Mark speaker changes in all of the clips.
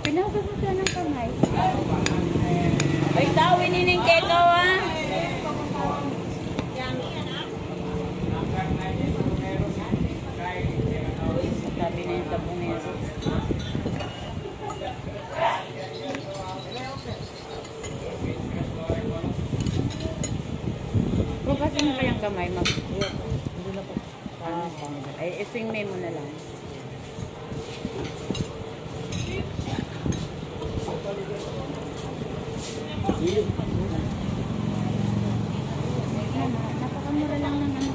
Speaker 1: Pinagod mo siya ng kamay. Ay, tawin nining kekaw ah. Sabi na yung tabungero. Bukasin mo kayang kamay, mag... Hindi na po. Ay, isingme mo na lang. Napakamura lang ng ano.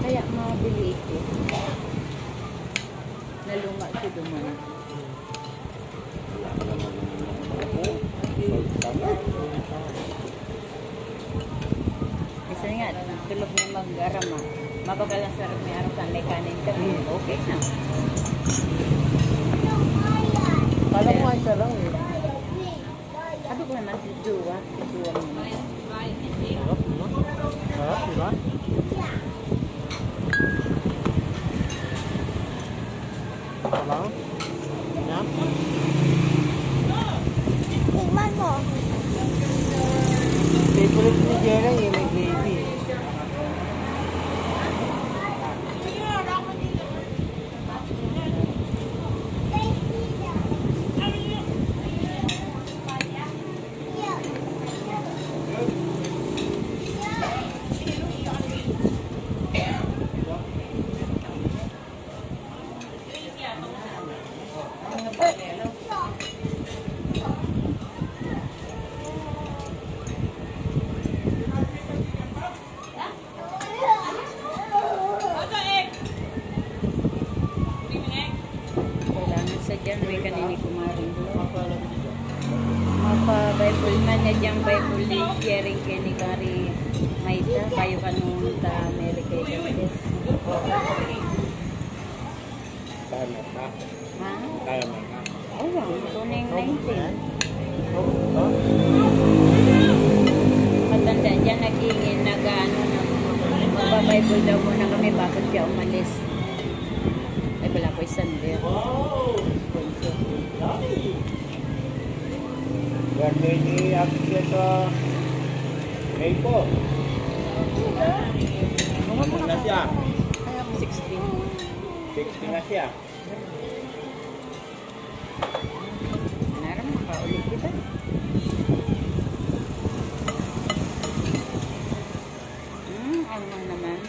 Speaker 1: Kaya mabili ito. Naluma ito duman. Isa nga, tulog niya mag-arama. Mapagalang sarap may araw kan kanin kami. Okay na.
Speaker 2: Kala ko ay lang eh.
Speaker 1: Sabi ko naman si Juwa. Si Juwa mo.
Speaker 2: Sarap, diba? Sabaw? Yan?
Speaker 3: Tingnan mo.
Speaker 2: Favorite ni Jerry yung may gravy.
Speaker 1: Diyan may kanini kumaring mapa-Bible man na diyang Bible ni sharing kay ni Kari Maita kayo kanong ta America Justice.
Speaker 2: Kaya mo ka?
Speaker 1: Ha?
Speaker 2: Kaya mo ka?
Speaker 1: Oo, tuning 19. Matanda dyan nagingin nag-ano na magpa-Bible daw muna kami bago siya umalis. Ay wala ko Sunday.
Speaker 2: Birthday ni Ate sa May po. Ano na siya?
Speaker 1: 16.
Speaker 2: 60 na siya.
Speaker 1: Naram, makaulit kita. Ano naman.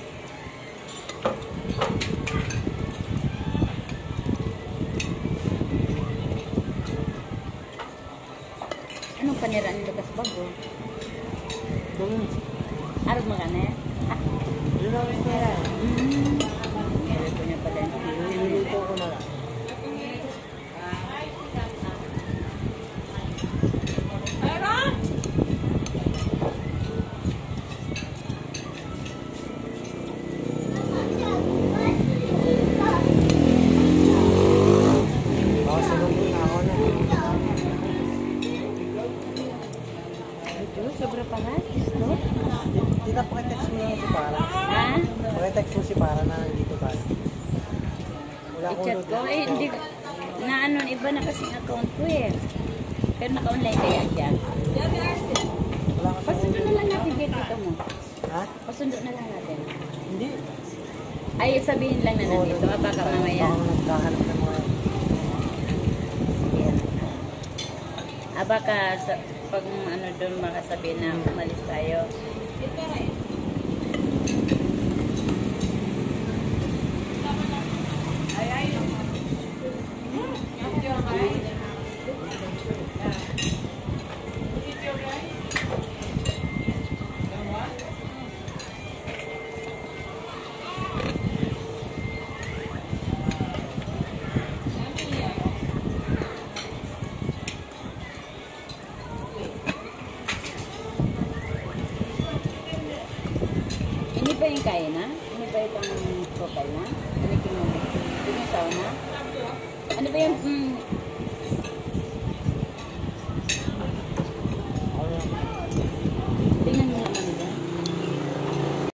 Speaker 1: Anong paniraan nito kas bago? Arap mo ka na eh?
Speaker 2: Yun ang istera.
Speaker 1: Ito niya pala yung
Speaker 2: Niluluto ko na lang.
Speaker 1: sobra pa nga, gusto.
Speaker 2: Tita, pakitext mo lang si Para.
Speaker 1: Ha?
Speaker 2: Pakitext mo si Para na nandito tayo. Wala akong
Speaker 1: I-chat
Speaker 2: load.
Speaker 1: ko, eh, hindi, na ano, iba na kasing account ko eh. Pero naka-online kaya dyan.
Speaker 2: Wala kasi
Speaker 1: Pasundo na lang natin dito mo.
Speaker 2: Ha?
Speaker 1: Pasundo na lang natin.
Speaker 2: Hindi.
Speaker 1: Ay, sabihin lang na nandito, baka mamaya.
Speaker 2: Baka nagkahanap ng mga...
Speaker 1: Baka pag ano doon makasabi na umalis tayo. Ini ba yung kaya na? Ini ba itong total na? Ano yung sauna? Ano ba yung